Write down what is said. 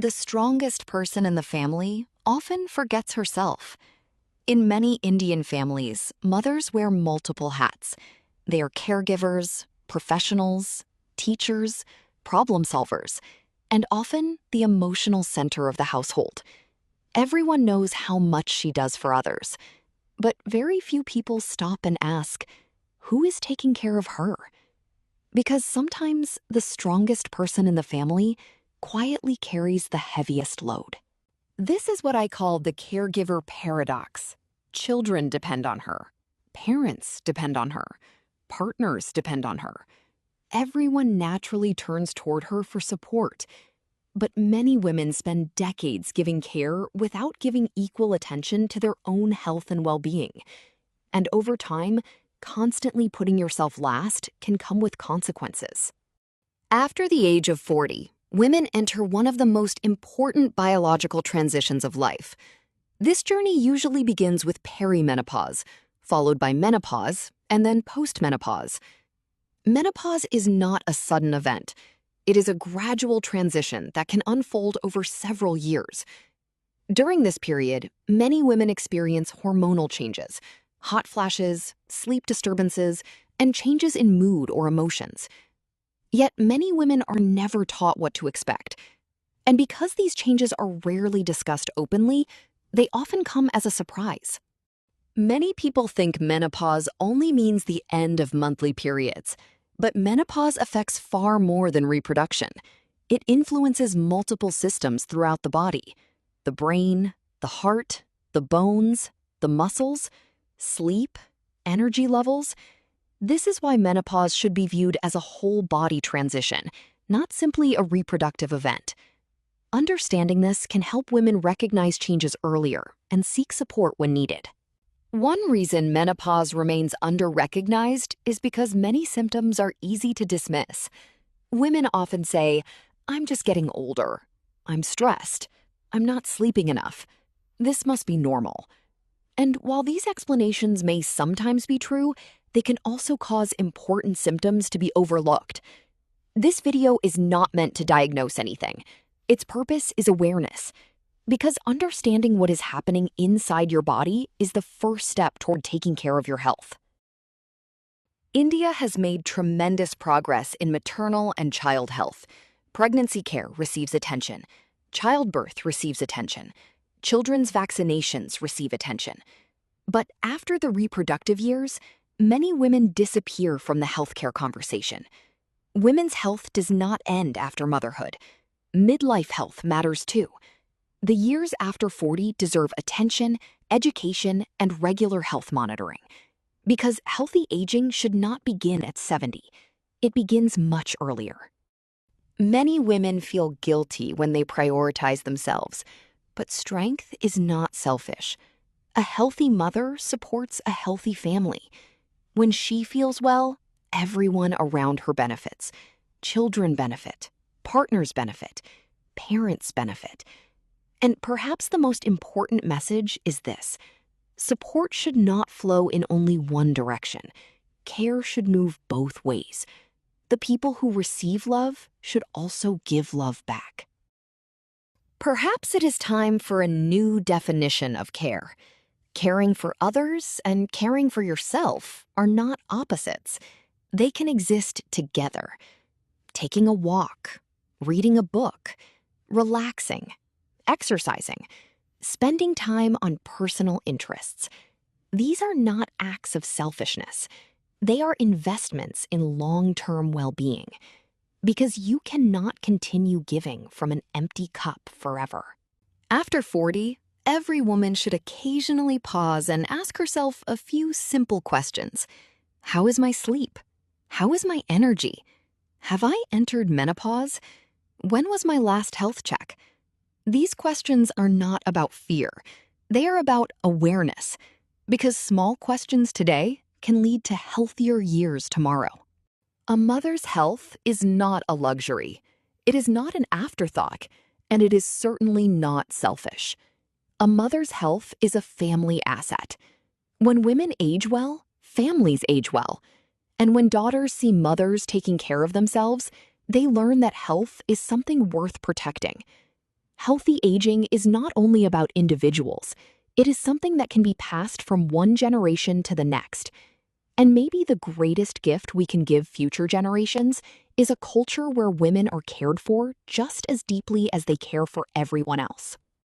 The strongest person in the family often forgets herself. In many Indian families, mothers wear multiple hats. They are caregivers, professionals, teachers, problem solvers, and often the emotional center of the household. Everyone knows how much she does for others, but very few people stop and ask, who is taking care of her? Because sometimes the strongest person in the family quietly carries the heaviest load. This is what I call the caregiver paradox. Children depend on her. Parents depend on her. Partners depend on her. Everyone naturally turns toward her for support. But many women spend decades giving care without giving equal attention to their own health and well-being. And over time, constantly putting yourself last can come with consequences. After the age of 40, women enter one of the most important biological transitions of life. This journey usually begins with perimenopause, followed by menopause, and then postmenopause. Menopause is not a sudden event. It is a gradual transition that can unfold over several years. During this period, many women experience hormonal changes, hot flashes, sleep disturbances, and changes in mood or emotions. Yet many women are never taught what to expect. And because these changes are rarely discussed openly, they often come as a surprise. Many people think menopause only means the end of monthly periods, but menopause affects far more than reproduction. It influences multiple systems throughout the body: the brain, the heart, the bones, the muscles, sleep, energy levels. This is why menopause should be viewed as a whole body transition, not simply a reproductive event. Understanding this can help women recognize changes earlier and seek support when needed. One reason menopause remains under-recognized is because many symptoms are easy to dismiss. Women often say, "I'm just getting older. I'm stressed. I'm not sleeping enough. This must be normal." And while these explanations may sometimes be true, they can also cause important symptoms to be overlooked. This video is not meant to diagnose anything. Its purpose is awareness, because understanding what is happening inside your body is the first step toward taking care of your health. India has made tremendous progress in maternal and child health. Pregnancy care receives attention. Childbirth receives attention. Children's vaccinations receive attention. But after the reproductive years, many women disappear from the healthcare conversation. Women's health does not end after motherhood. Midlife health matters too. The years after 40 deserve attention, education, and regular health monitoring. Because healthy aging should not begin at 70. It begins much earlier. Many women feel guilty when they prioritize themselves, but strength is not selfish. A healthy mother supports a healthy family. When she feels well, everyone around her benefits. Children benefit, partners benefit, parents benefit. And perhaps the most important message is this: support should not flow in only one direction. Care should move both ways. The people who receive love should also give love back. Perhaps it is time for a new definition of care. Caring for others and caring for yourself are not opposites. They can exist together. Taking a walk, reading a book, relaxing, exercising, spending time on personal interests. These are not acts of selfishness. They are investments in long-term well-being, because you cannot continue giving from an empty cup forever. After 40, every woman should occasionally pause and ask herself a few simple questions. How is my sleep? How is my energy? Have I entered menopause? When was my last health check? These questions are not about fear. They are about awareness, because small questions today can lead to healthier years tomorrow. A mother's health is not a luxury. It is not an afterthought, and it is certainly not selfish. A mother's health is a family asset. When women age well, families age well. And when daughters see mothers taking care of themselves, they learn that health is something worth protecting. Healthy aging is not only about individuals, it is something that can be passed from one generation to the next. And maybe the greatest gift we can give future generations is a culture where women are cared for just as deeply as they care for everyone else.